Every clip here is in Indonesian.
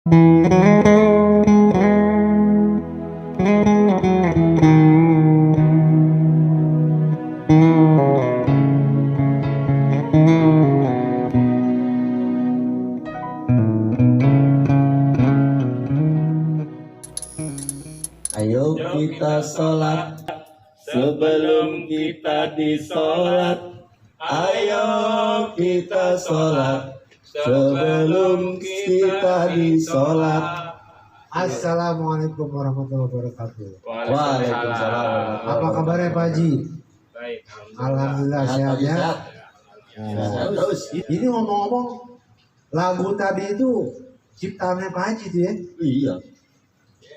Ayo kita sholat sebelum kita disolat. Ayo kita sholat sebelum kita disolat. Assalamualaikum warahmatullahi wabarakatuh. Waalaikumsalam. Apa kabarnya Pak Haji? Baik, Alhamdulillah sehat ya. Terus Ini ngomong-ngomong, lagu tadi itu ciptaannya Pak Haji tuh ya? iya.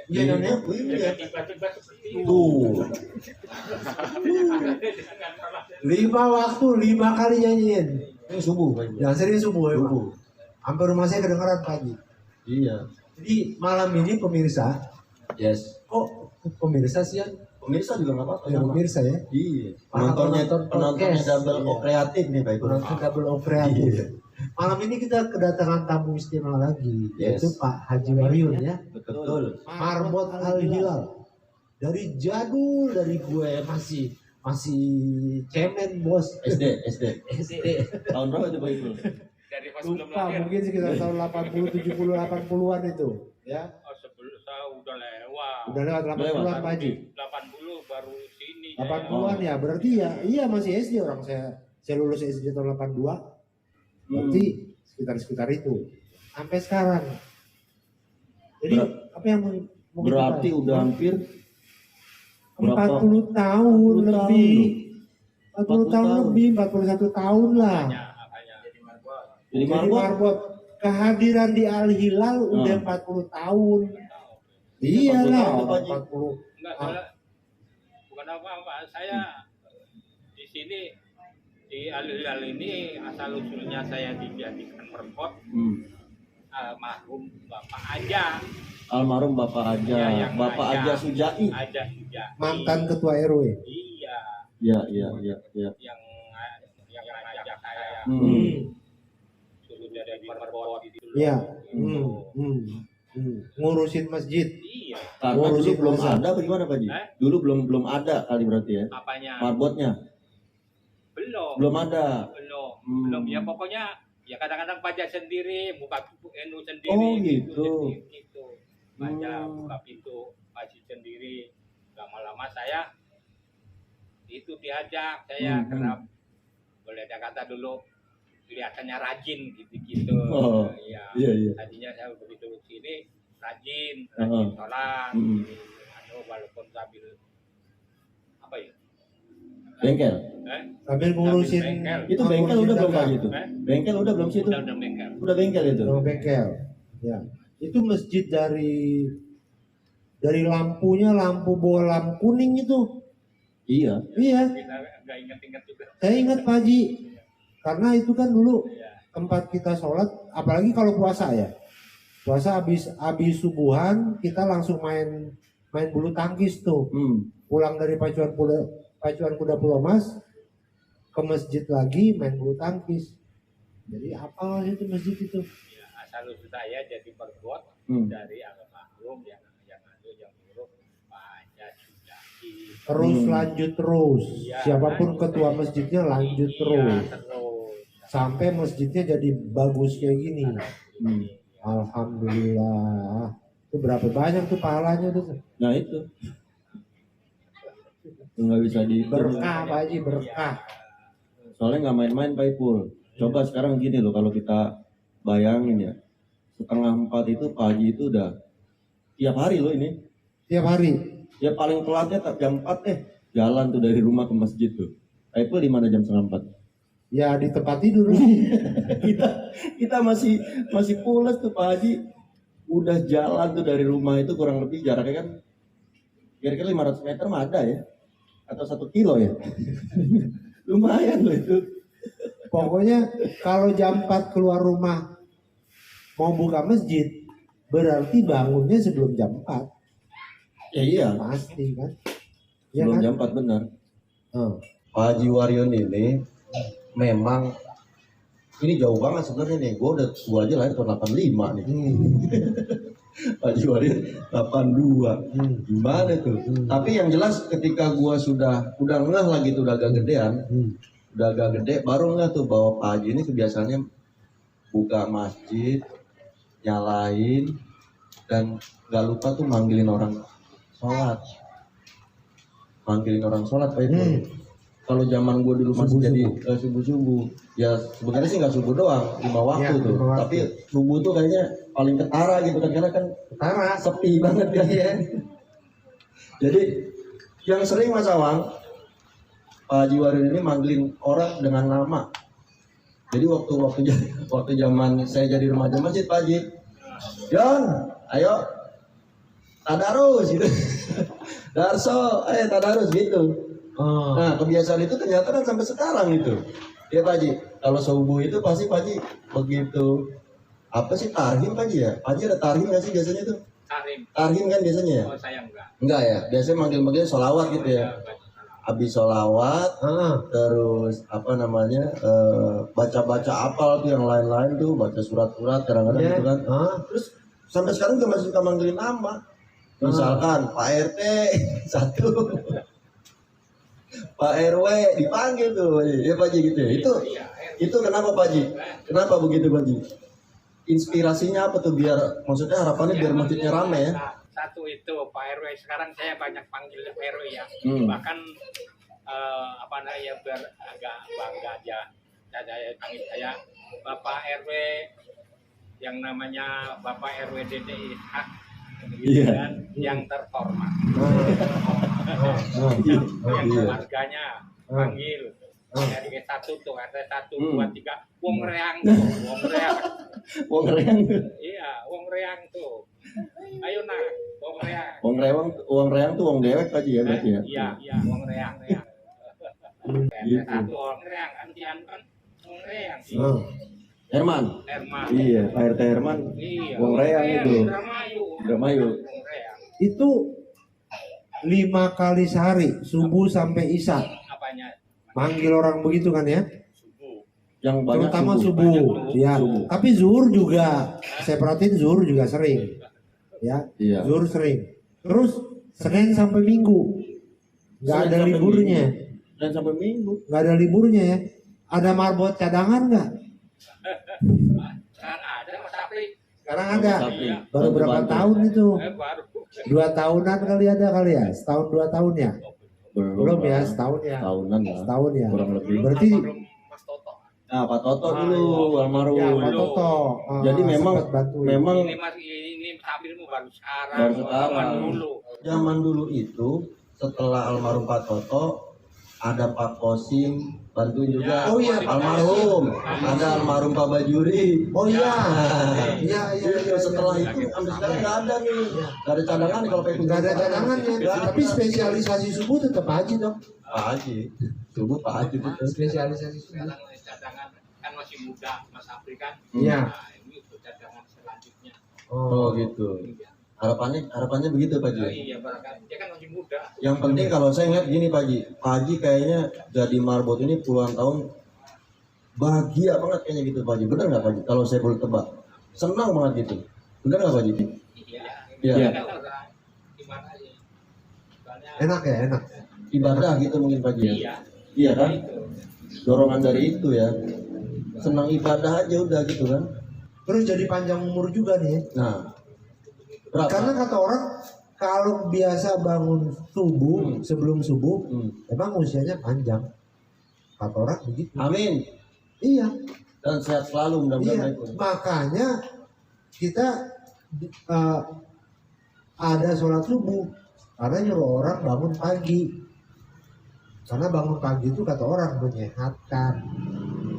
Iya namanya? Iya. tiba-tiba seperti itu. Tuh. 5 waktu 5 kali nyanyiin. Ini subuh Pak. Yang sering subuh ya Pak. Subuh. Hampir rumah saya kedengeran Pak Haji. Iya. Jadi malam ini pemirsa, Yes. kok pemirsa sih ya? Pemirsa juga nggak apa-apa. Ya pemirsa ya. Iya. Penontonnya Penontonnya double iya. O kreatif nih Pak. Penonton double O kreatif. Iya. Malam ini kita kedatangan tamu istimewa lagi, Yes. yaitu Pak Haji Waryun ya. Betul. Marbot Al Hilal. Dari jadul, dari gue masih cemen bos. SD. SD. Tahun berapa itu Pak Ipul? Dari pas belum Lupa lahir. mungkin sekitar tahun 80, 70, 80-an itu ya. Oh, sebelum saya udah lewat. Udah lewat 80-an Pak Haji. 80 baru sini. 80-an ya, berarti ya iya masih SD orang saya lulus SD tahun 82. Berarti sekitar itu sampai sekarang. Jadi apa yang mau kita Berarti bahas? udah hampir 40 tahun lebih. 40 tahun lebih, 41 tahun lah. Makanya. jadi Jadi marbot. Marbot kehadiran di Al Hilal udah 40 tahun. Iyalah, 40 tahun, Pak Haji. 40. Enggak salah. Bukan apa-apa. Saya di sini di Al-Hilal ini asal usulnya saya dijadikan merkot almarhum Bapak Aja. Almarhum Bapak Aja, Iya, yang Bapak Aja. Aja Sujai. Aja Sujai. Mantan ketua RW. Iya, Iya. yang ngajak saya Hmm. suruh jadi merkot gitu. Iya. Gitu. Ngurusin masjid. Iya. Karena dulu Ngurusin belum masa. ada bagaimana Pak Ji? Eh? Dulu belum ada kali berarti ya. Apanya? Marbotnya belum ada. Belum ya, pokoknya ya kadang-kadang pajak sendiri, buka NU sendiri. Oh, gitu. Gitu. Baca buka pintu pajak sendiri. Lama-lama saya itu diajak saya kerap boleh kata dulu kelihatannya rajin gitu-gitu. Oh, Iya. iya. Tadinya saya begitu sini rajin Oh. sholat. Hmm. Walaupun sambil apa ya? Bengkel. Sambil ngurusin Bengkel. Itu bengkel udah belum Pak itu? Eh? Bengkel udah belum sih itu? Udah bengkel. Udah bengkel itu. Rumah bengkel. Ya. Itu masjid dari lampunya lampu bolam kuning itu. Iya. Iya, Kita nggak inget-inget juga. saya ingat Pak Haji. Karena itu kan dulu Iya. tempat kita sholat, apalagi kalau puasa ya. Puasa habis subuhan kita langsung main bulu tangkis tuh. Pulang dari pacuan kuda Pulau Mas ke masjid lagi main bulu tangkis. Jadi apa itu masjid itu? Ya, asal usul saya jadi berbuat dari almarhum yang buruk banyak sudah. Terus lanjut terus. Iya, Siapapun lanjut. ketua masjidnya lanjut Iya, terus. terus. Sampai masjidnya jadi bagus kayak gini. Alhamdulillah. Itu berapa banyak tuh pahalanya tuh? Nah itu. Nggak bisa di Berkah Pak Haji, berkah. Soalnya nggak main-main Pak Ipul. Coba sekarang gini loh, kalau kita bayangin ya, 3:30 itu Pak Haji itu udah tiap hari loh ini. Tiap hari. Ya paling telatnya jam 4 jalan tuh dari rumah ke masjid tuh. Pak Ipul di mana jam 3:30? Ya di tempat tidur. kita masih pulas tuh Pak Haji. Udah jalan tuh dari rumah itu kurang lebih jaraknya kan kira-kira 500 meter mah ada ya, atau 1 kilo ya. Lumayan loh itu. Pokoknya kalau jam 4 keluar rumah mau buka masjid, berarti bangunnya sebelum jam 4. Ya iya, Pasti kan? Ya belum kan? jam 4 benar. Oh. Pak Haji Waryun ini memang ini jauh banget sebenarnya nih. Gua aja lahir tahun 85 nih. Pak Haji Warin 82. Gimana tuh? Tapi yang jelas ketika gua udah ngeh lagi tuh, udah agak gedean. Udah agak gede baru ngeh tuh bahwa Pak Haji ini kebiasaannya buka masjid, nyalain, dan gak lupa tuh manggilin orang sholat. Manggilin orang sholat Pak itu. Kalau zaman gue dulu masih jadi subuh-subuh, ya sebenarnya sih nggak subuh doang, 5 waktu tuh. Tapi subuh tuh kayaknya paling ketara gitu kan, karena kan ketara sepi banget kan ya. Jadi yang sering Mas Awang, Pak Haji Warin ini manggilin orang dengan nama. Jadi waktu zaman saya jadi remaja masjid, Pak Haji, Yon, ayo tadarus gitu. Darso, tadarus gitu. Nah kebiasaan itu ternyata kan sampai sekarang itu. Ya Pak Haji, kalau subuh itu pasti Pak Haji begitu apa sih tarhim Pak Haji ya? Pak Haji ada tarhim nggak sih biasanya tuh? Tarhim kan biasanya ya? Oh saya enggak. Enggak ya, biasanya manggil-manggil sholawat gitu ya. Habis sholawat, terus apa namanya baca-baca apal tuh yang lain-lain tuh, baca surat-surat kadang-kadang gitu kan. Terus sampai sekarang juga masih suka manggilin nama. Misalkan Pak RT satu, Pak RW dipanggil tuh, ya Pak Haji gitu ya. Itu kenapa Pak Haji? Kenapa begitu Pak Haji? Inspirasinya apa tuh biar, maksudnya harapannya biar masjidnya rame ya? Satu itu Pak RW, sekarang saya banyak panggil Pak RW ya. Bahkan apa namanya biar agak bangga aja. Saya panggil saya Bapak RW yang namanya Bapak RW DDI Hak dan yang terhormat. Yang keluarganya panggil RW 1 tuh, RT 1, 2, 3, Wong Reang tuh, Wong Reang. Wong Reang. Iya, Wong Reang tuh. Ayo nak, Wong Reang. Wong Reang tuh Wong dewek Pak Haji ya berarti ya? Iya, Wong Reang. RT 1 Wong Reang, antian kan Wong Reang. Herman. Iya, Pak RT Herman. Iya. Wong Reang itu. Indramayu. Wong Reang. Itu 5 kali sehari, subuh sampai isya. Apanya? Manggil orang begitu kan ya? Subuh. Yang banyak Terutama subuh. Ya. Tapi zuhur juga, saya perhatiin zuhur juga sering. Ya, Iya. zuhur sering. Terus Senin sampai Minggu, nggak ada liburnya. Dan sampai Minggu. Nggak ada liburnya ya. Ada marbot cadangan nggak? Sekarang ada, tapi Sekarang ada. Iya. Baru berapa tahun itu? baru 2 tahunan kali ada kali ya? Setahun 2 tahun ya? Belum ya, Pak. setahun ya. Tahunan lah. Setahun ya. Kurang lebih. Berarti belum Mas Toto. Nah, Pak Toto dulu almarhum. ya Pak Toto. Jadi memang sempat bantuin. memang Ini tampilmu baru sekarang. Baru sekarang. Zaman dulu. zaman dulu itu setelah almarhum Pak Toto ada Pak Kosim bantuin juga. Oh iya, Pak almarhum. Ada almarhum Pak Bajuri. Oh iya. Nah, Iya, iya. Jadi setelah itu sampai sekarang nggak ada nih. Nggak ada cadangan nih kalau pengen. Nggak ada cadangan ya. Nggak ada. Tapi spesialisasi subuh tetap Haji dong. Pak Haji. Subuh Pak Haji betul. Spesialisasi subuh. Sekarang cadangan kan masih muda, Mas Afri kan. Iya. Nah, ini untuk cadangan selanjutnya. Oh gitu. Harapannya begitu Pak Oh, Haji. iya, barangkali dia kan masih muda. Yang penting kalau saya ngeliat gini Pak Haji, Pak Haji kayaknya jadi marbot ini puluhan tahun bahagia banget kayaknya gitu Pak Haji. Bener nggak Pak Haji? Kalau saya boleh tebak, senang banget gitu. Bener nggak Pak Haji? Iya. Iya. Gimana ya? Soalnya Enak ya, enak. Ibadah gitu mungkin Pak Haji. Ya? iya. Iya kan? Itu. Dorongan dari itu ya. Senang ibadah aja udah gitu kan. Terus jadi panjang umur juga nih. Nah, berapa? Karena kata orang kalau biasa bangun subuh sebelum subuh, emang usianya panjang. Kata orang begitu. Amin. Iya. Dan sehat selalu mudah-mudahan Iya. itu. Makanya kita ada sholat subuh karena nyuruh orang bangun pagi. Karena bangun pagi itu kata orang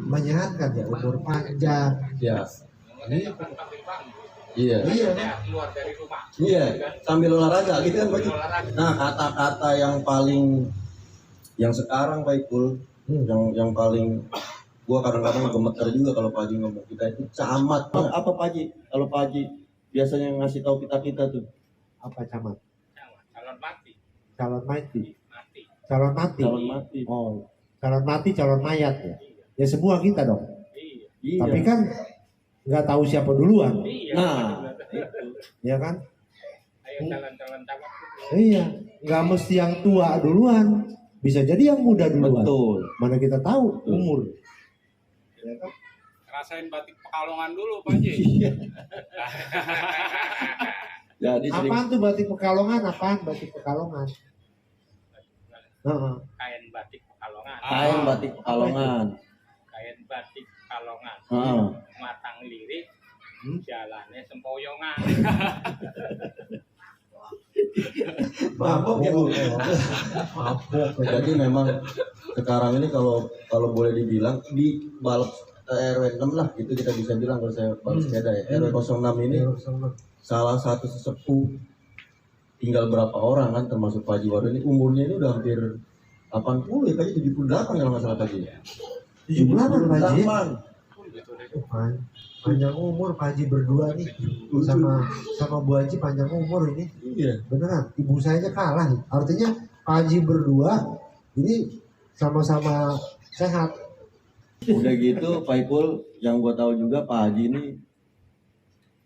menyehatkan ya umur panjang. Ya. Makanya kan pagi-pagi. Iya. Iya. Saya keluar dari rumah. Iya. Sambil olahraga gitu kan Pak Haji. Olahraga. Nah, kata-kata yang sekarang Pak Ipul, yang paling gua kadang-kadang gemeter juga kalau Pak Haji ngomong kita itu camat. Apa Pak Haji? Kalau Pak Haji biasanya ngasih tahu kita tuh Apa camat? Calon mati. Calon mati. Mati. Calon mati. calon mati. Oh, calon mati, calon mayat ya. Ya semua kita dong. Iya. Iya. Tapi kan nggak tahu siapa duluan, Iya. Nah, ya kan? Ayo calon-calon camat. Iya, nggak mesti yang tua duluan, bisa jadi yang muda duluan. betul. Mana kita tahu Betul. umur. Ya kan? Rasain batik Pekalongan dulu Pak Haji. Iya. Jadi sering Apaan tuh batik Pekalongan? Apaan batik Pekalongan? Heeh. Kain batik Pekalongan. kain batik Pekalongan. Kain batik Pekalongan. Heeh. Matang lirik, Hmm? jalannya sempoyongan. Mabok ya, Bu. Mabok. Jadi memang sekarang ini kalau boleh dibilang di balap RW 6 lah gitu kita bisa bilang kalau saya balap sepeda ya. RW 06 ini salah satu sesepuh, tinggal berapa orang kan termasuk Pak Haji Waru ini umurnya ini udah hampir 80 ya, kayaknya 78 kalau nggak salah tadi. 78 Pak Haji. 78. Panjang umur Pak Haji berdua nih sama Bu Haji panjang umur ini. Iya. Beneran, ibu saya aja kalah. Artinya Pak Haji berdua ini sama-sama sehat. Udah gitu Pak Ipul, yang gua tahu juga Pak Haji ini,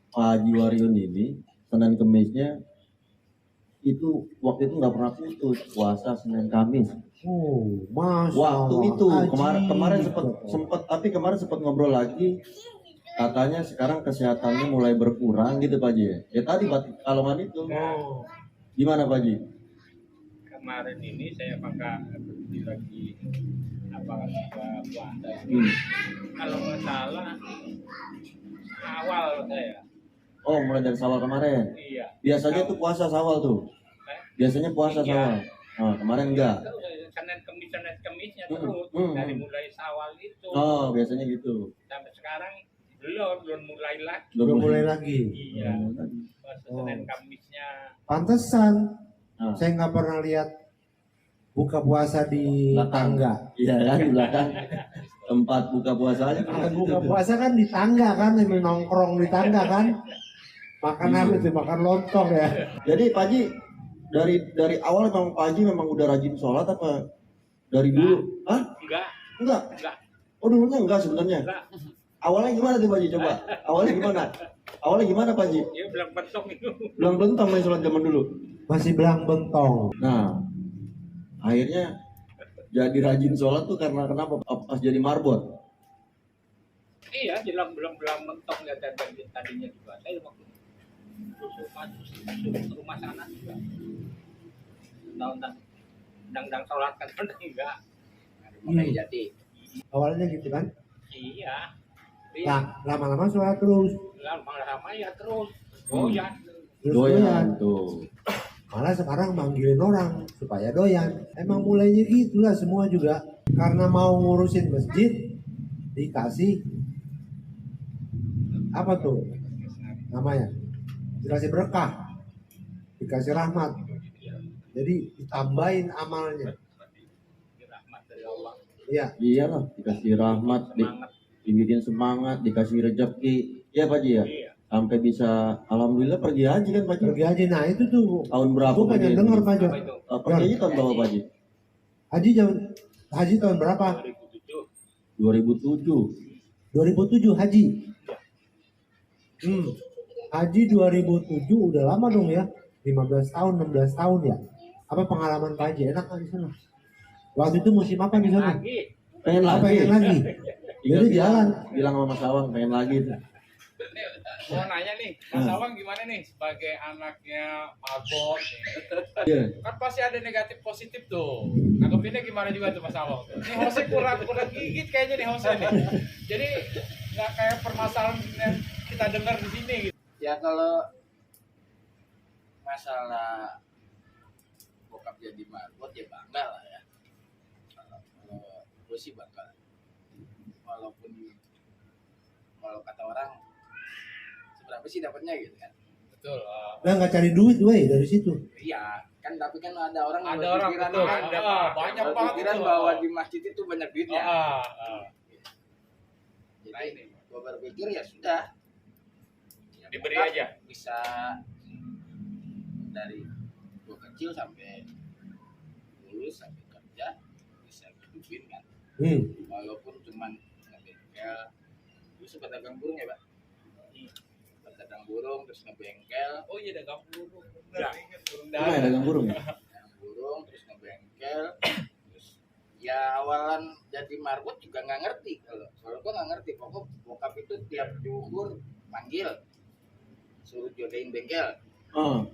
Pak Haji Waryun ini Senin Kemisnya itu waktu itu nggak pernah putus, puasa Senin Kamis. Oh, Mas. Waktu itu Haji. kemarin sempet tapi kemarin sempat ngobrol lagi, katanya sekarang kesehatannya mulai berkurang gitu Pak Haji ya. Ya tadi batik Pekalongan itu. Oh. Gimana Pak Haji? Kemarin ini saya pakai berhenti lagi puasa. Kalau nggak salah awal saya. Oh, mulai dari Syawal kemarin. Iya. Biasanya tuh puasa Syawal tuh. Biasanya puasa Iya. Syawal. Nah, kemarin enggak. Terus Senin Kemisnya Hmm, terus hmm. dari mulai Syawal itu Oh, biasanya gitu. sampai sekarang belum mulai lagi. Udah mulai lagi. Iya. Puasa Oh. Senin Kemisnya. Pantesan Nah. saya nggak pernah lihat buka puasa di Belakang. tangga. Iya kan di belakang tempat buka puasanya. Tempat buka puasa kan di tangga kan, sambil nongkrong di tangga kan. Makan apa itu? Makan lontong ya. Jadi Pak Haji dari awal memang Pak Haji memang udah rajin sholat apa dari dulu? Hah? Enggak. Enggak. Oh dulunya enggak sebenarnya. Enggak. Awalnya gimana tuh Pak Haji coba? Awalnya gimana? Awalnya gimana Pak Haji? Ya bilang bentuk itu. Belang bentang main sholat zaman dulu. Masih belang bentong. Nah, akhirnya jadi rajin sholat tuh karena kenapa? Pas jadi marbot. Iya, bilang belum mentok ya tadinya juga. Saya waktu masuk rumah sana juga. Dang sholat kan enggak. Mulai jadi. Awalnya gitu kan. Iya. Nah, lama-lama sholat terus. Lama-lama ya terus. Goyang. Terus Doyan doyan. tuh. Malah sekarang manggilin orang supaya doyan. Emang mulainya gitulah semua juga. Karena mau ngurusin masjid, dikasih apa tuh namanya? Dikasih berkah, dikasih rahmat. Jadi ditambahin amalnya. Rahmat dari Allah. Iya. Iyalah, dikasih rahmat, Semangat. dibikin semangat, dikasih rezeki. Ya Pak Haji ya. Iya. Sampai bisa, alhamdulillah pergi haji kan Pak Haji. Pergi aja. Nah itu tuh. Tahun berapa? Aku pengen pergi dengar haji? Pak Jo. Apa itu? Pergi haji tahun berapa Pak Haji? Haji tahun berapa? 2007. 2007. 2007 haji. Haji 2007 udah lama dong ya. 15 tahun, 16 tahun ya. Apa pengalaman Pak Haji? Enak kan di sana? Waktu itu musim apa di sana? Lagi. Pengen Apa lagi. pengen lagi? Tinggal Jadi jalan. bilang sama Mas Awang pengen lagi tuh. Mau nanya nih, Mas Awang gimana nih sebagai anaknya mabok? Iya. Kan pasti ada negatif positif tuh. Nanggepinnya gimana juga tuh Mas Awang? Nih Jose kurang gigit kayaknya nih Jose nih. Jadi nggak kayak permasalahan yang kita dengar di sini gitu. Ya kalau masalah bokap jadi marbot ya bangga lah ya. Kalau gue sih bangga. Walaupun kalau kata orang seberapa sih dapatnya gitu kan. Betul. Lah nggak cari duit weh dari situ. Iya, kan tapi kan ada orang yang Ada orang berpikiran betul. kan, Ada banyak banget berpikiran itu. bahwa di masjid itu banyak duitnya. Nah Jadi ini gue berpikir ya sudah. Ya, Diberi bokap aja. Bisa dari gue kecil sampai lulus sampai kerja bisa hidupin kan. Walaupun cuman ngebengkel sempat dagang burung ya Pak? Sempat dagang burung terus ngebengkel. Oh iya dagang burung. Benar, ingat burung Cuma ya dagang burung ya? Dagang burung terus ngebengkel. Terus ya awalan jadi marbot juga nggak ngerti kalau gua nggak ngerti. Pokok bokap itu tiap diukur panggil suruh jodohin bengkel.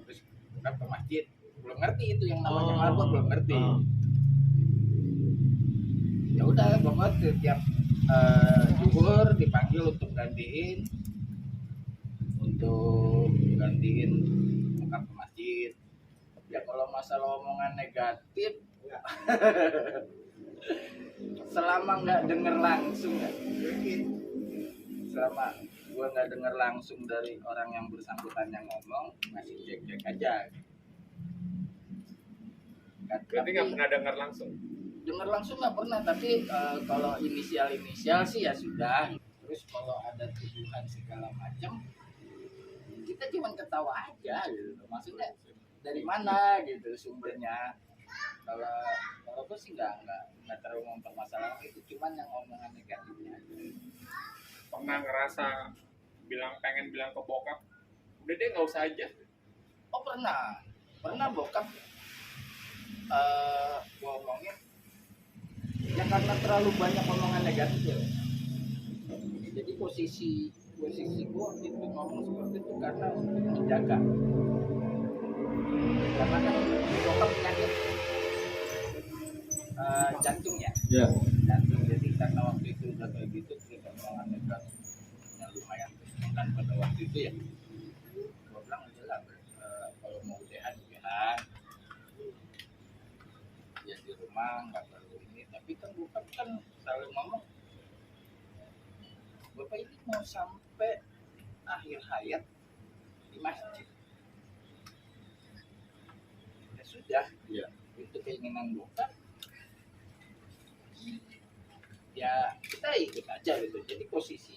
Terus bokap ke masjid. Belum ngerti itu yang namanya marbot, belum ngerti. Ya udah pokoknya tiap zuhur dipanggil untuk gantiin bokap ke masjid. Ya kalau masalah omongan negatif selama nggak denger langsung ya, selama gua nggak denger langsung dari orang yang bersangkutan yang ngomong, masih cek-cek aja. Berarti nggak pernah dengar langsung. Dengar langsung nggak pernah, tapi kalau inisial sih ya sudah. Terus kalau ada tuduhan segala macam, kita cuma ketawa aja gitu. Maksudnya dari mana gitu sumbernya. Kalau gue sih nggak terlalu mempermasalahkan itu, cuman yang omongan negatifnya aja. Pernah ngerasa pengen bilang ke bokap, udah deh nggak usah aja. Oh pernah bokap gua omongin ya karena terlalu banyak omongan negatif ya. Jadi posisi gua waktu itu ngomong seperti itu karena untuk menjaga, karena kan bokap penyakit jantung ya. Iya. Jantung, jadi karena waktu itu udah kayak gitu terus omongan negatif yang lumayan kan pada waktu itu ya. Gua bilang aja lah kalau mau udahan ya di rumah nggak perlu ini, tapi kan bukan kan selalu ngomong bapak ini mau sampai akhir hayat di masjid. Ya sudah, Iya. itu keinginan bokap, ya kita ikut aja gitu. Jadi posisi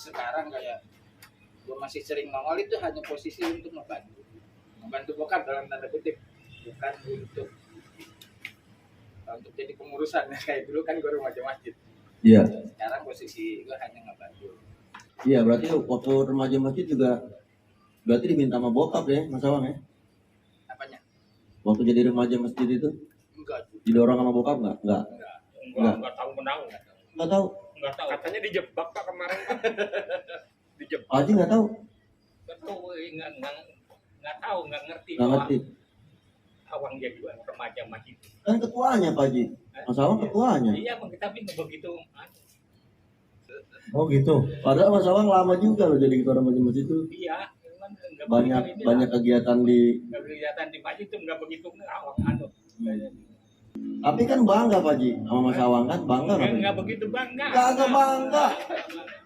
sekarang kayak gue masih sering nongol itu hanya posisi untuk membantu bokap dalam tanda kutip, bukan untuk jadi pengurusan kayak dulu kan gue remaja masjid. Iya. Sekarang posisi gue hanya ngebantu. Iya, berarti waktu remaja masjid juga berarti diminta sama bokap ya, Mas Awang ya? Apanya? Waktu jadi remaja masjid itu Enggak. didorong sama bokap nggak? Nggak. Enggak tahu menang. Nggak tahu. Enggak tahu. Katanya dijebak Pak kemarin Pak. Dijebak. Haji nggak tahu. Nggak tahu, nggak ngerti. Nggak ngerti. Awang jadi remaja masjid. Kan ketuanya Pak Haji. Mas Awang ketuanya. Iya, tapi nggak begitu. Oh gitu. Padahal Mas Awang lama juga loh jadi ketua remaja masjid itu. Iya, cuman nggak Banyak kegiatan di. kegiatan di masjid itu nggak begitu awang Tapi kan bangga Pak Haji sama Mas Awang kan bangga nggak? nggak begitu bangga. Kagak bangga.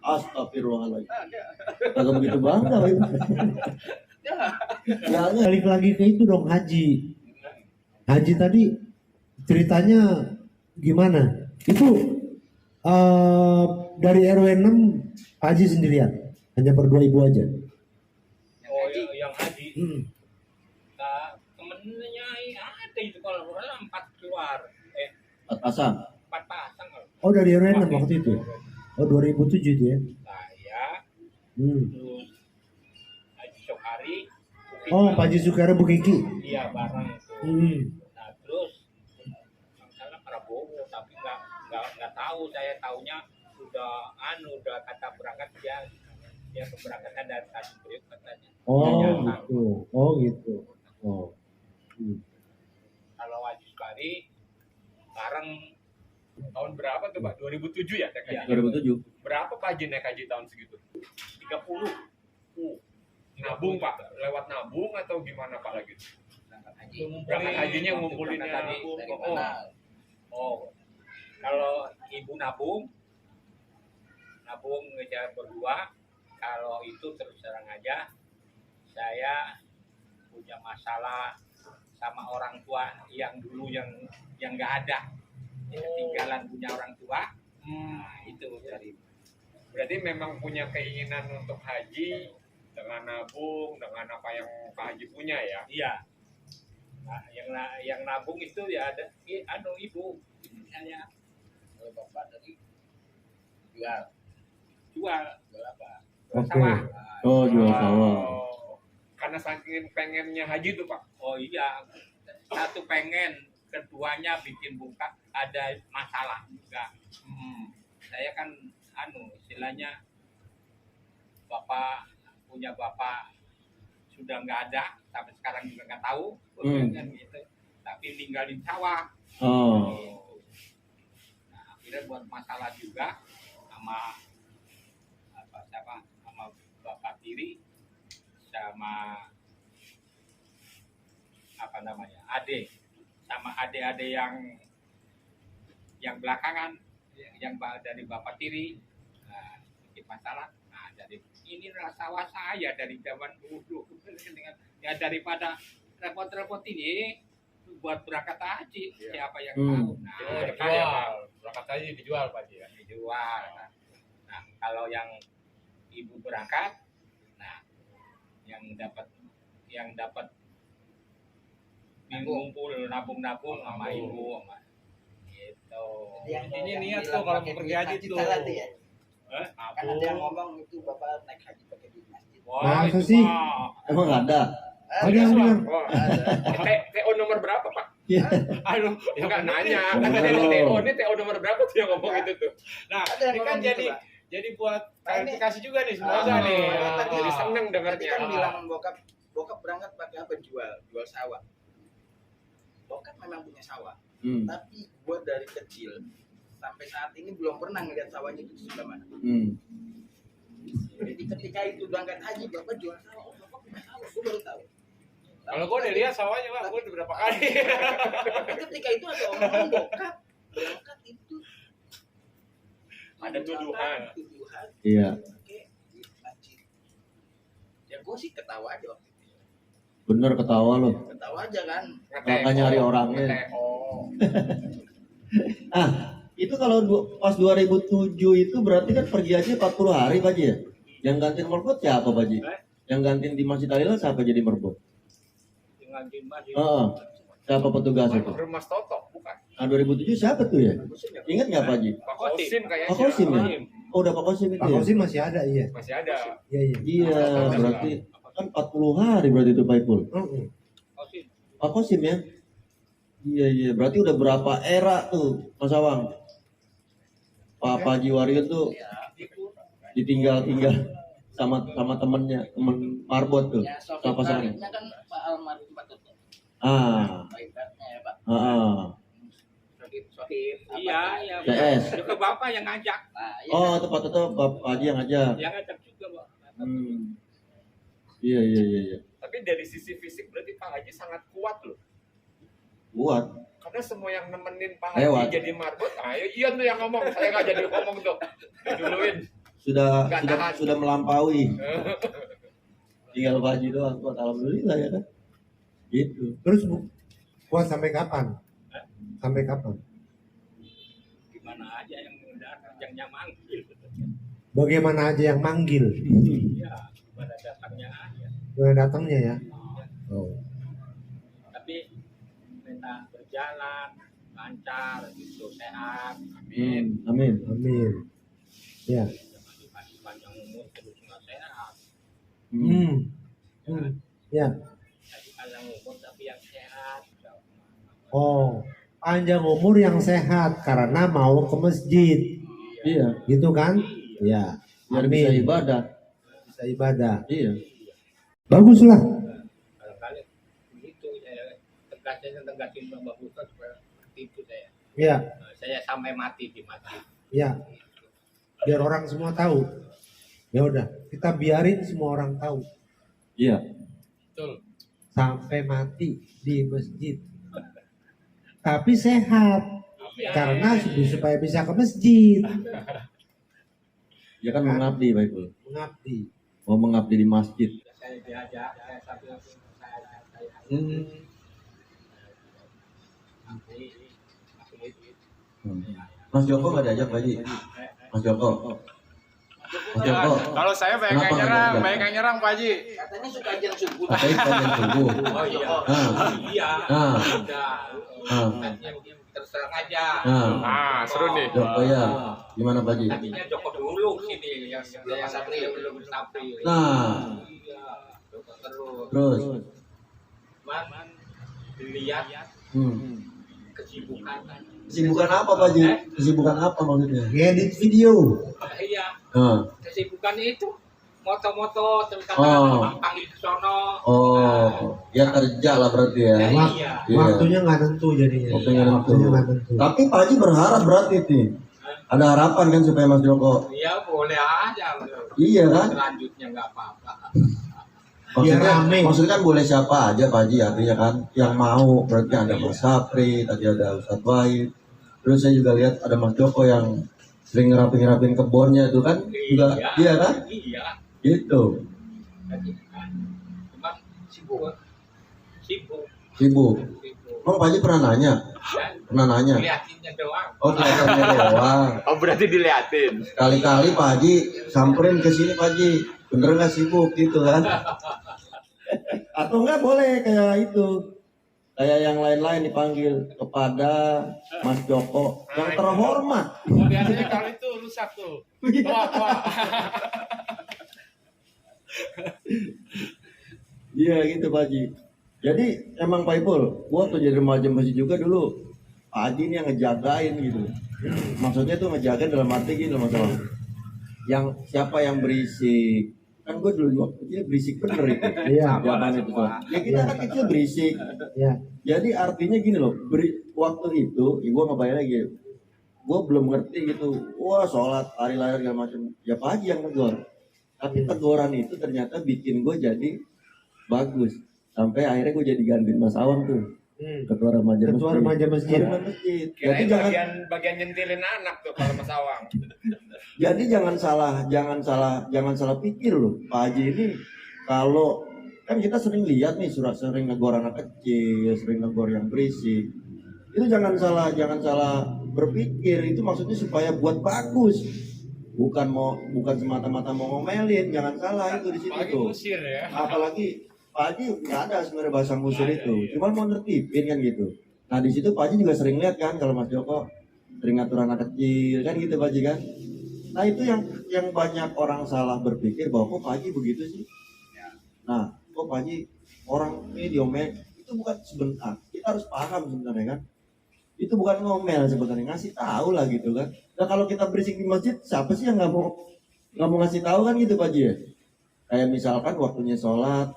Astagfirullahaladzim. Kagak begitu bangga. Ya, Balik lagi ke itu dong, Haji. Haji tadi ceritanya gimana? Itu dari RW 6 Haji sendirian, hanya berdua ibu aja. Oh, yang haji. Nah, temennya ada itu kalau 4 keluar. 4 pasang. 4 pasang. Oh dari RW 6 waktu itu. Oh 2007 itu ya. Saya, terus Haji Sokhari. Oh Pak Haji Soekara Bu Kiki. Iya, bareng itu. Nah, terus salah Prabowo, tapi nggak tahu. Saya taunya udah kata berangkat dia keberangkatan dari Tanjung Priok katanya. Oh gitu. Kalau Haji Sokhari sekarang tahun berapa tuh Pak? 2007 ya naik haji? 2007. Berapa Pak Haji naik haji tahun segitu? 30. Nabung Pak? Lewat nabung atau gimana Pak lagi? Berangkat hajinya ngumpulinnya dari nabung. Oh. Kalau ibu nabung ngejar berdua. Kalau itu terus terang aja, saya punya masalah sama orang tua yang dulu yang nggak ada, ketinggalan punya orang tua. Nah, itu dari. Berarti memang punya keinginan untuk haji dengan nabung, dengan apa yang Pak Haji punya ya? Iya. Nah, yang nabung itu ya ada ibu saya. Kalau bapak dari jual jual apa? Oke. Sawah. Oh, jual sawah. Karena saking pengennya haji tuh Pak. Oh iya, satu pengen, keduanya bikin buka ada masalah juga. Saya kan istilahnya punya bapak sudah nggak ada, sampai sekarang juga nggak tahu, kan gitu. Tapi ninggalin sawah. Oh. Nah, akhirnya buat masalah juga sama sama bapak tiri, sama adik, sama adik-adik yang belakangan, yang dari bapak tiri, bikin masalah. Nah, jadi inilah sawah saya dari zaman dulu. Ya daripada repot-repot ini buat berangkat haji, siapa yang tahu? Nah, dijual, berangkat haji dijual Pak Haji ya. Dijual. Nah, kalau yang ibu berangkat, nah yang dapat ngumpul nabung sama ibu sama gitu. Ini niat tuh kalau mau pergi haji tuh. Ya? Kan ada yang ngomong itu Bapak naik haji pakai duit masjid. Wah, Masa itu sih? mah. Emang ada? Ada yang benar. TO nomor berapa Pak? Iya. Aduh, enggak nanya. Oh. Katanya ini TO nomor berapa tuh yang ngomong itu tuh. Nah, Ada yang ini kan ngomong gitu, Pak. jadi buat Nah, ini- klarifikasi juga nih semoga Ah, nih. tadi- Jadi seneng Tadi dengarnya. kan bilang bokap berangkat pakai apa? Jual sawah. Bokap memang punya sawah, tapi gua dari kecil sampai saat ini belum pernah ngeliat sawahnya itu sebelah mana. Jadi ketika itu berangkat haji, bapak jual sawah, bapak punya sawah, gua baru tahu. Kalau gue udah lihat sawahnya Pak, gue udah berapa kali. Tapi ketika itu ada omongan bokap berangkat itu Ada tuduhan. Iya. pakai duit masjid. Ya gua sih ketawa aja waktu itu. Bener ketawa lo. Ketawa aja kan. Kakak nyari orangnya. Oh. Ah, itu kalau pas 2007 itu berarti kan pergi aja 40 hari Pak Haji ya? Yang gantiin merbot siapa Pak Haji? Yang gantiin di Masjid Al-Hilal siapa jadi merbot? Dengan Jimba di Siapa petugas itu? Rumah Toto, bukan? Nah 2007 siapa tuh ya? Ingat nggak Pak Haji? Pak Kosim kayaknya. Pak Kosim ya? Oh udah Pak Kosim itu Pak ya? Kosim masih ada, iya. Masih ada. Iya, iya. Iya, berarti kan 40 hari berarti itu Pak Ipul. Kosim. Pak Kosim ya? Iya, berarti udah berapa era tuh Mas Awang? Pak Haji Wario tuh ditinggal sama temennya, temen marbot tuh, Ya, sama Sofian pasangannya. Tariknya kan Pak Almarhum Pak Toto. Pak Ibaratnya ya Pak. Sohib. Iya. CS. Itu ke Bapak yang ngajak. Nah, ya Oh, tepat itu Bapak Haji yang ngajak. Yang ngajak juga, Pak. Iya. Tapi dari sisi fisik berarti Pak Haji sangat kuat loh. Kuat. Karena semua yang nemenin Pak Haji Lewat. jadi marbot, iya tuh yang ngomong. Saya nggak jadi ngomong tuh. Diduluin. Sudah melampaui. Tinggal Pak Haji doang kuat, alhamdulillah ya kan. Gitu. Terus kuat sampai kapan? Sampai kapan? Gimana aja yang manggil. Bagaimana aja yang manggil? Iya, pada datangnya aja. Datangnya ya. Oh. Tapi minta berjalan lancar gitu, sehat. Amin. Amin. Ya. Masih panjang umur terus nggak sehat. Ya. Tapi panjang umur tapi yang sehat. Oh, panjang umur yang sehat karena mau ke masjid. Iya. Gitu kan? Ya. Biar bisa ibadah. Bisa ibadah. Iya. Baguslah. Kali begitu saya tegasin Mbak Buka supaya seperti itu saya. Iya. Saya sampai mati di masjid. Iya. Biar orang semua tahu. Ya udah, kita biarin semua orang tahu. Iya. Betul. Sampai mati di masjid. Tapi sehat. Karena supaya bisa ke masjid. Ya kan mengabdi Pak Ipul. Mengabdi. Mau mengabdi di masjid. Saya diajak, saya sampai Mas Joko nggak diajak Pak Haji? Mas Joko. Mas Joko. Kalau saya banyak Kenapa yang nggak nyerang Pak Haji. katanya suka ajar subuh. Katanya kajian subuh. Oh iya. Ah. Iya. Ah. Udah. Ah. Yang terserah terang aja. Nah, seru nih. Joko ya. Gimana Pak Haji? Tadinya Joko dulu sini yang Sapri belum Sapri. Nah, Iya, Joko terus. terus. Cuman dilihat kesibukan. Kesibukan apa Pak Haji? Kesibukan apa maksudnya? Ngedit video. Iya, Nah. kesibukan itu moto-moto terus kata Oh. panggil ke sono. Oh, ya kerja lah berarti ya. Ya, Wak- iya. Iya. Waktunya nggak tentu jadinya. Waktunya nggak tentu. Waktunya nggak tentu. Tapi Pak Haji berharap berarti nih. Ada harapan kan supaya Mas Joko. Iya boleh aja. Iya kan? Selanjutnya nggak apa-apa. Maksudnya, Biar rame. maksudnya kan boleh siapa aja Pak Haji, artinya kan yang mau. Berarti ada Mas Sapri, tadi ada Ustadz Wahid. Terus saya juga lihat ada Mas Joko yang sering ngerapin kebunnya itu kan juga, iya kan? Iya. Gitu. Cuman sibuk. Sibuk. Sibuk. Sibuk. Emang Pak Haji pernah nanya? Ya, Pernah nanya? liatinnya doang. Oh, kelihatannya doang. Oh, berarti diliatin. Kali-kali Pak Haji samperin ke sini Pak Haji. Bener nggak sibuk gitu kan? Atau enggak boleh kayak itu. Kayak yang lain-lain dipanggil kepada Mas Joko yang terhormat. Oh, biasanya kalau itu rusak tuh. Wah. Iya gitu Pak Haji. Jadi emang Pak Ipul, gua tuh jadi remaja masjid juga dulu. Pak Haji ini yang ngejagain gitu. Maksudnya tuh ngejagain dalam arti gini loh masalah. Yang siapa yang berisik. Kan gue dulu waktu kecil berisik bener itu. Iya. Zaman itu. Ya kita kan kecil berisik. Iya. Jadi artinya gini loh, waktu itu, ya gue ngebayang lagi, gue belum ngerti gitu, wah sholat, lari-lari segala macam, ya Pak Haji yang negor. Tapi teguran itu ternyata bikin gue jadi bagus. Sampai akhirnya gue jadi gantiin Mas Awang tuh, ketua remaja Ketua remaja masjid. Ketua remaja masjid. Jadi Kirain jangan, bagian nyentilin anak tuh kalau Mas Awang. jadi jangan salah pikir loh, Pak Haji ini kalau kan kita sering lihat nih sering negor anak kecil, sering negor yang berisik. Itu jangan salah berpikir, itu maksudnya supaya buat bagus. Bukan semata-mata mau ngomelin, jangan salah itu di situ Apalagi tuh. musir ya. Apalagi Pak Haji nggak ada sebenarnya bahasa ngusir itu, cuman mau nertibin kan gitu. Nah di situ Pak Haji juga sering lihat kan kalau Mas Joko sering ngatur anak kecil kan gitu Pak Haji kan. Nah itu yang banyak orang salah berpikir bahwa kok Pak Haji begitu sih. Nah kok Pak Haji orang ini diomel, itu bukan sebentar, kita harus paham sebenarnya kan. Itu bukan ngomel sebenarnya, ngasih tahu lah gitu kan. Nah kalau kita berisik di masjid, siapa sih yang nggak mau ngasih tahu kan gitu Pak Haji ya. Kayak misalkan waktunya sholat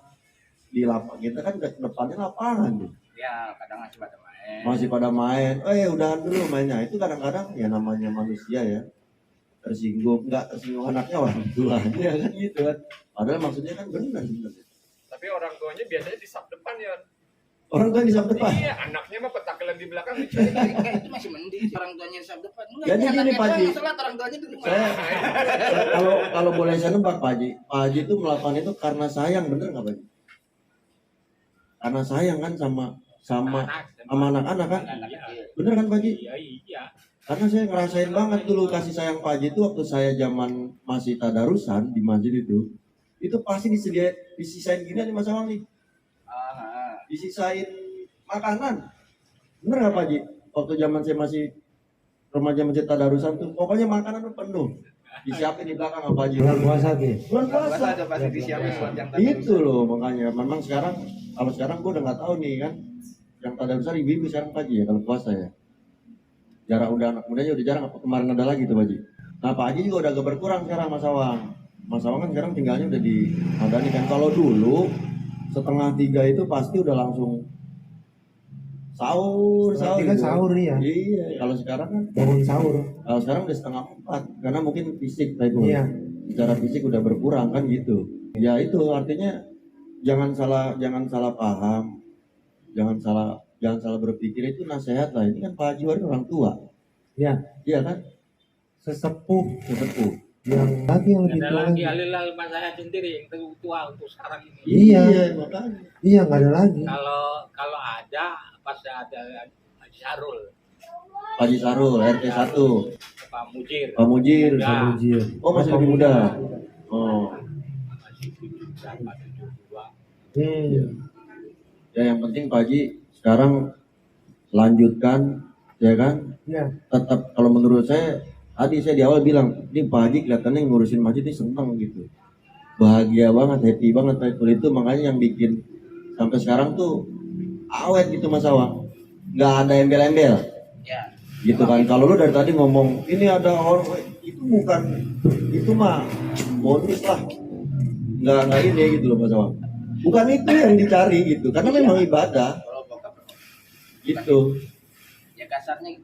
di lapangan, kita kan depannya lapangan gitu. Ya kadang masih pada main. Masih pada main, udahan dulu mainnya. Itu kadang-kadang ya namanya manusia ya, nggak tersinggung anaknya orang tuanya kan gitu kan. Padahal maksudnya kan benar sebenarnya. Tapi orang tuanya biasanya di sub depan ya. Orang tua di samping depan. Iya, anaknya mah petakelan di belakang. Itu masih mending orang tuanya di depan. Jadi gini, Pak Haji. Sholat orang tuanya di rumah. Saya kalau boleh saya nebak Pak Haji, Pak Haji itu melakukan itu karena sayang, bener nggak Pak Haji? Karena sayang kan sama anak-anak kan, bener kan Pak Haji? Iya, iya. Karena saya ngerasain banget dulu kasih sayang Pak Haji itu waktu saya zaman masih tadarusan di masjid itu pasti disisain gini nih Mas Awang nih, disisain makanan, bener nggak Pak Haji? Waktu zaman saya masih remaja masjid tadarusan tuh, pokoknya makanan tuh penuh, disiapin di belakang apa Haji? Bulan puasa gitu. Bulan Puasa puasa. ada pasti disiapin buat yang Itu loh makanya, memang kalau sekarang gue udah nggak tahu nih kan, yang tadarusan ibu-ibu sekarang Pak Haji ya kalau puasa ya. Jarang, udah anak mudanya udah jarang, apa kemarin ada lagi tuh Pak Haji. Nah Pak Haji juga udah agak berkurang sekarang Mas Awang. Mas Awang kan sekarang tinggalnya udah di Madani kan. Kalau dulu 2:30 itu pasti udah langsung sahur Berarti kan gitu. sahur ya. Iya, kalau sekarang kan Bangun sahur. kalau sekarang udah 3:30 karena mungkin fisik Pak Ibu. Iya. Secara fisik udah berkurang kan gitu. Ya itu artinya jangan salah paham. Jangan salah berpikir, itu nasihat lah. Ini kan Pak Haji Warin orang tua. Iya. Iya kan? Sesepuh Sesepuh. yang lagi yang lebih Ada tua lagi lagi. alilal mas saya sendiri yang tua untuk sekarang ini. Iya. Makanya. Iya nggak ada lagi. Kalau ada pas ada Haji Sarul, Pak Haji Sarul, RT 1. Pak Mujir, Pak Mujir. Ya. Ujian. Oh masih lebih muda. Oh. masih 72. Hmm. Ya yang penting Pak Haji sekarang lanjutkan ya kan? Ya. Tetap kalau menurut saya, tadi saya di awal bilang, ini Pak Haji kelihatannya ngurusin masjid ini seneng gitu, bahagia banget, happy banget Pak Ipul. Itu makanya yang bikin sampai sekarang tuh awet gitu Mas Awang, nggak ada embel-embel Ya. gitu kan. Kalau lu dari tadi ngomong ini ada orang, itu bukan, itu mah bonus lah, nggak ini gitu loh Mas Awang, bukan itu yang dicari gitu, karena memang ibadah Kalau bokap gitu. ya kasarnya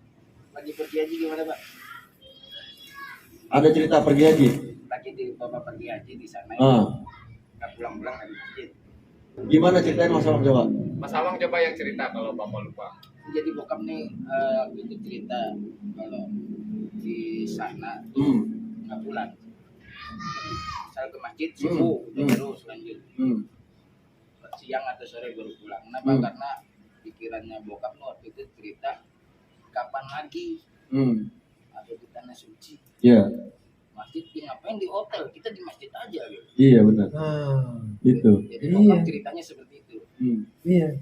lagi pergi haji gimana Pak? Ada cerita pergi haji. Lagi di bapak pergi haji di sana, nggak pulang-pulang dari masjid. Gimana ceritain Mas Awang coba? Mas Awang coba yang cerita kalau Bapak lupa. Jadi bokap nih itu cerita kalau di sana nggak pulang. Misal ke masjid subuh terus lanjut siang atau sore baru pulang. Kenapa? Karena pikirannya bokap waktu itu cerita kapan lagi ada di tanah suci. Iya. Masjid ngapain di hotel, kita di masjid aja gitu. Iya benar. Itu. Jadi bokap ceritanya seperti itu. Iya.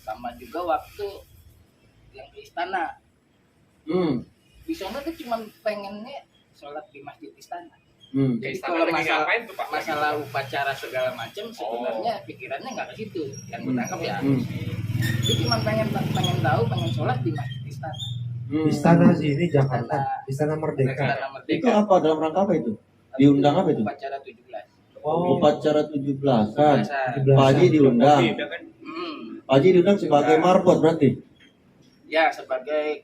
Sama juga waktu yang ke istana. Di sana tuh cuma pengennya sholat di masjid istana. Jadi kalau masalah upacara segala macam sebenarnya pikirannya nggak ke situ. Yang gue tangkap ya, dia cuma pengen tahu, pengen sholat di masjid istana. Istana sih ini Jakarta, Istana Merdeka. Istana Merdeka. Itu apa, dalam rangka apa itu? Diundang apa itu? Upacara 17. Upacara 17-an. 17-an. Pak Haji diundang. Pak Haji diundang sebagai marbot berarti? Ya sebagai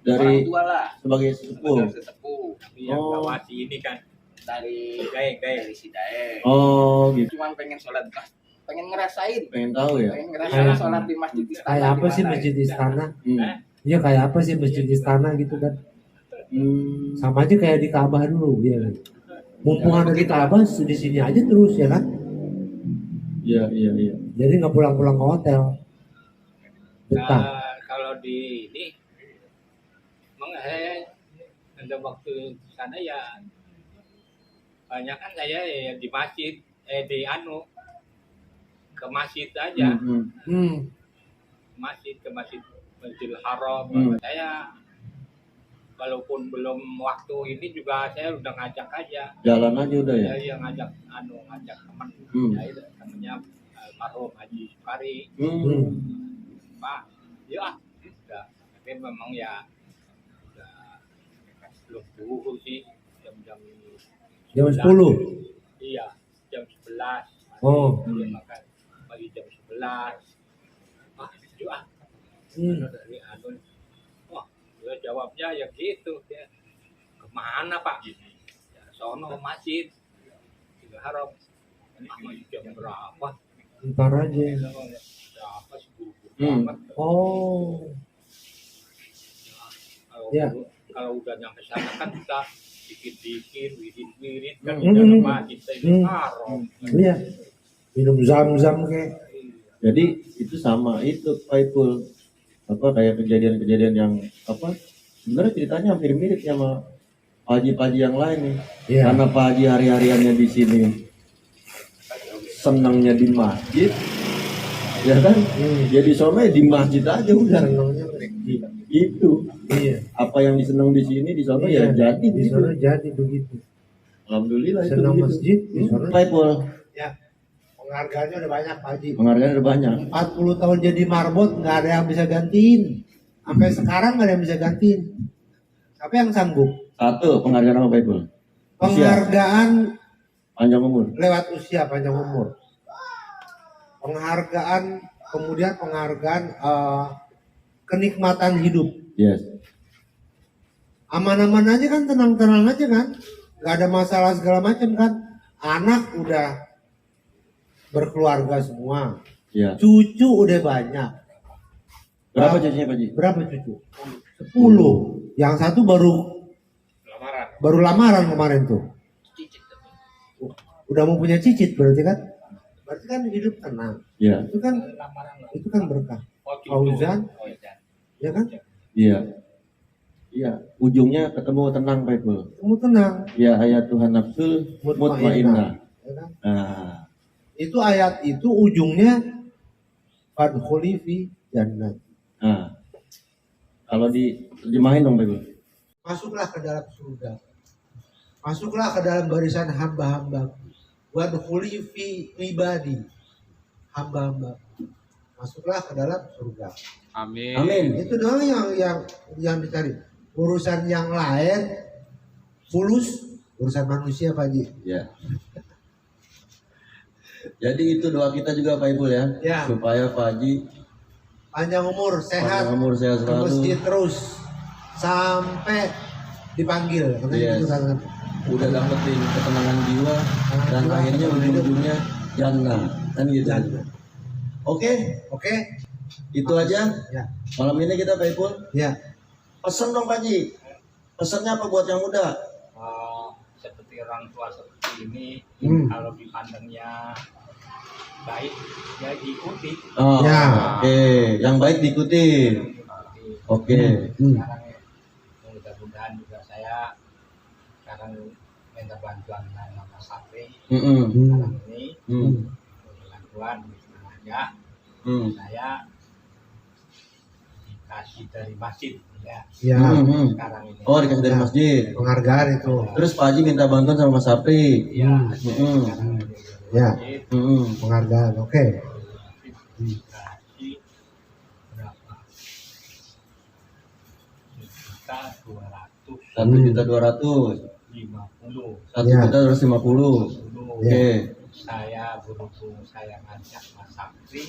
Dari orang tua lah. sebagai sepuh. Sesepuh. Yang ngawasi ini kan Dari Daeng. si Daeng. Oh gitu. Cuman pengen sholat, pengen ngerasain. Pengen tahu ya? Pengen ngerasain sholat di masjid istana. Kayak apa sih gimana masjid gitu. istana? Hmm. Iya kayak apa sih masjid istana gitu kan? Sama aja kayak di Ka'bah dulu, ya kan? Mumpung ada di Ka'bah, di sini aja terus ya kan? Iya. Jadi nggak pulang-pulang ke hotel. Betah. Kalau di ini ada waktu di sana ya banyak kan saya ya di masjid ke masjid aja. Ke Masjidil Haram. Saya walaupun belum waktu ini juga saya udah ngajak aja. Jalan aja udah ya? Saya ngajak teman. Ya, itu temennya almarhum Haji Sukari. Pak, ya udah. Tapi memang ya udah belum dulu sih jam Jam 10. Iya, jam 11. Oh. Dia makan pagi jam 11. Yuk dari wah dia jawabnya ya gitu ya, kemana Pak? Ya sono masjid Masjidil Haram. Jam berapa? Ntar aja. Berapa sih? Banget. Oh. Ya. Kalau udah nyampe sana kan kita dikit-dikit, wirid-wirid kan di dalam masjid Masjidil Haram. Iya. Minum zam-zam kayak. Jadi itu sama itu Pak Ipul, apa kayak kejadian-kejadian yang apa sebenarnya ceritanya hampir mirip sama Pak Haji yang lain nih. Iya. Karena Pak Haji hari-hariannya di sini senangnya di masjid, ya kan? Jadi soalnya di masjid aja udah. Senangnya Itu. Iya. Apa yang disenang di sini di sana ya jadi di begitu. sana jadi begitu. Alhamdulillah itu Senang begitu. masjid di sana. Pak Ipul, Ya. Penghargaannya udah banyak Pak Haji. penghargaan ada banyak. 40 tahun jadi marbot nggak ada yang bisa gantiin. Sampai sekarang nggak ada yang bisa gantiin. Siapa yang sanggup? Satu penghargaan apa Pak Ipul? Penghargaan Panjang umur. lewat usia panjang umur. Penghargaan, kemudian penghargaan kenikmatan hidup. Yes. Aman-aman aja kan, tenang-tenang aja kan. Nggak ada masalah segala macam kan. Anak udah berkeluarga semua. Ya. Cucu udah banyak. Berapa cucunya Pak Haji? Berapa cucu? 10. Yang satu baru lamaran kemarin tuh. Udah mau punya cicit berarti kan? Berarti kan hidup tenang. Iya. Itu kan berkah. Fauzan, ya kan? Iya. Iya. Ujungnya ketemu tenang Pak Ipul. Kamu tenang. Ya ayat Tuhan nafsul mutmainnah. Ya kan? Nah, Itu ayat itu ujungnya fadkhuli fi jannah. nah. Kalau diterjemahin dong Pak Ibu. Masuklah ke dalam surga. Masuklah ke dalam barisan hamba-hamba. Wadkhuli fi ibadi. Hamba-hamba. Masuklah ke dalam surga. Amin. Amin. Itu doang yang dicari. Urusan yang lain fulus, urusan manusia Pak Haji. Ya. Jadi itu doa kita juga Pak Ibu ya. Ya. Supaya Pak Haji Panjang umur, sehat, panjang umur sehat ke selalu. masjid terus sampai dipanggil. Katanya Yes. gitu kan. Udah dapetin ketenangan jiwa dan jiwa, akhirnya ketenangan hidup. ujung-ujungnya jannah kan gitu. Jannah. Oke, Oke? itu aja. Ya. Malam ini kita Pak Ipul Ya. pesen dong Pak Haji. Pesannya apa buat yang muda? Seperti orang tua seperti ini, Hmm. kalau dipandangnya baik, ya diikuti. Oh, Ya. Oke, yang baik diikuti. Oke. Hmm. Sekarang mudah-mudahan juga saya sekarang minta bantuan sama Mas Sapri Mm-mm. sekarang ini Hmm. bantuan aja Hmm. saya dikasih dari masjid ya Ya. Hmm. sekarang ini. Oh, dikasih dari masjid. Penghargaan itu. Terus Pak Haji minta bantuan sama Mas Sapri. Ya, Hmm. sekarang ini Ya. masjid Hmm. Penghargaan. Oke. dikasih berapa? 1.250.000. 1.250.000. 1.250.000. Dulu Oke. saya berhubung saya ngajak Mas Sapri,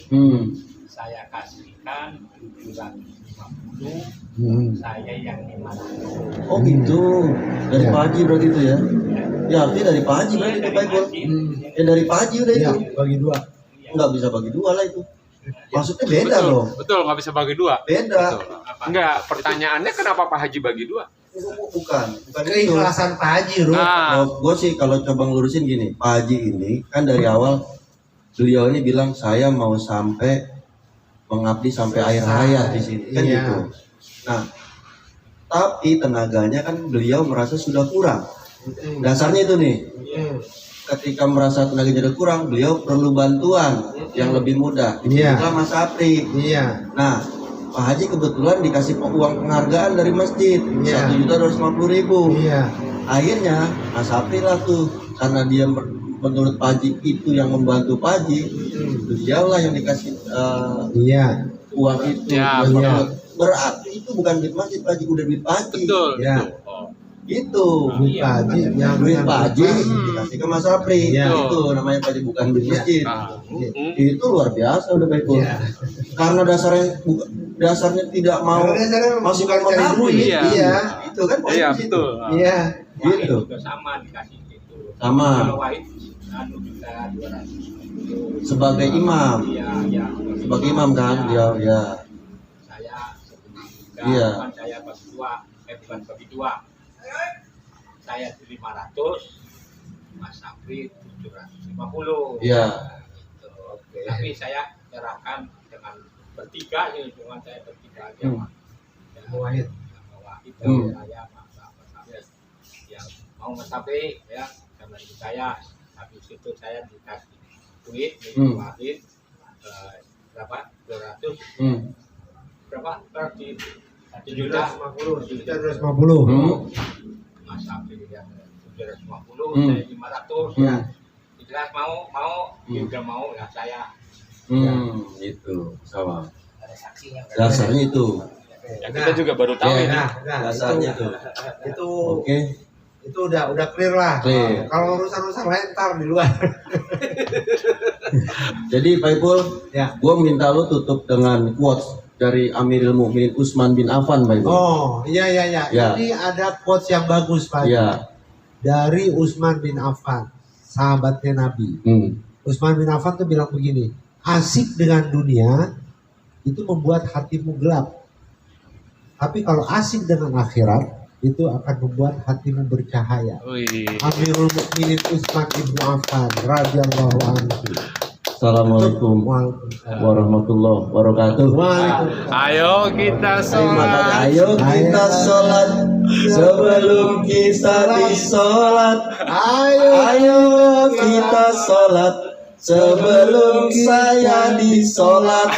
saya kasihkan 750, saya yang 500. Oh gitu. Dari Ya. Pak Haji berarti itu ya? Ya artinya dari Pak Haji berarti itu Pak Ipul. Ya dari Pak Haji udah Ya, itu. bagi dua. Nggak bisa bagi dua lah itu. Maksudnya beda Betul, loh. betul, nggak bisa bagi dua. Beda. Betul. Enggak, pertanyaannya kenapa Pak Haji bagi dua? Bukan itu. Keikhlasan Pak Haji, Ruh. Nah, Gue sih kalau coba ngelurusin gini, Pak Haji ini kan dari awal beliau ini bilang saya mau sampai mengabdi sampai akhir hayat di sini kan Iya. gitu. Nah, tapi tenaganya kan beliau merasa sudah kurang. Dasarnya itu nih, Hmm. ketika merasa tenaganya sudah kurang, beliau perlu bantuan yang lebih mudah. Iya. Itulah Mas Sapri. Iya. Nah, Pak Haji kebetulan dikasih uang penghargaan dari masjid Iya. 1.250.000. Iya. Akhirnya Mas Sapri lah tuh, karena dia menurut Pak Haji itu yang membantu Pak Haji, beliau lah yang dikasih Iya. uang itu. Ya, benar. Berarti itu bukan duit masjid Pak Haji, udah duit Pak Haji. betul, Ya. betul. Oh. Itu Duit Pak Haji yang duit Pak Haji Hmm. dikasih ke Mas Sapri. Iya. Itu namanya Pak Haji, bukan duit Iya. masjid. Ah. Itu luar biasa udah Pak Ipul. Iya. Karena dasarnya tidak mau Karena saya masih bukan mau cari mengabdi. duit. Iya. Iya. Itu kan poin Iya, di situ. betul. Iya. Wahid Gitu. juga sama dikasih gitu. Sama. Kalau Wahid anu juga 200. Sebagai imam. Iya, iya. Sebagai imam kan dia ya. Saya sebenarnya Iya. bukan saya bagi dua, bukan bagi dua. Saya 500, Mas Sapri 750. Iya. Gitu. Tapi saya serahkan dengan bertiga sih, cuma saya bertiga aja. Hmm. Wahid. Wahid Hmm. saya Mas Sapri. Ya mau Mas Sapri ya, karena itu saya habis itu saya dikasih duit dari Hmm. Wahid berapa? 200 berapa? Berarti 750. 750. Mas Sapri yang 750, Hmm. saya 500. Ya. Jelas mau juga mau ya saya. Itu sama. Ada saksinya. Dasarnya itu. Ya, kita juga baru tahu Ya, ini. Nah, Dasarnya itu. itu Oke. itu udah clear lah. Clear. Kalau urusan lain ntar di luar. Jadi Pak Ipul, Ya. gue minta lu tutup dengan quotes dari Amirul Mukminin Utsman bin Affan, Pak Ipul. Oh, iya. Ya. Ini ada quotes yang bagus Pak. Iya. Dari Utsman bin Affan, sahabatnya Nabi. Utsman bin Affan tuh bilang begini, asik dengan dunia itu membuat hatimu gelap. Tapi kalau asik dengan akhirat itu akan membuat hatimu bercahaya. Wih. Amirul Mukminin Utsman bin Affan radhiyallahu anhu. Assalamualaikum Waalaikumsalam. warahmatullahi wabarakatuh. Waalaikumsalam. Ayo kita Makanya sholat. ayo kita sholat sebelum kita disolat. Ayo kita sholat sebelum saya disolat.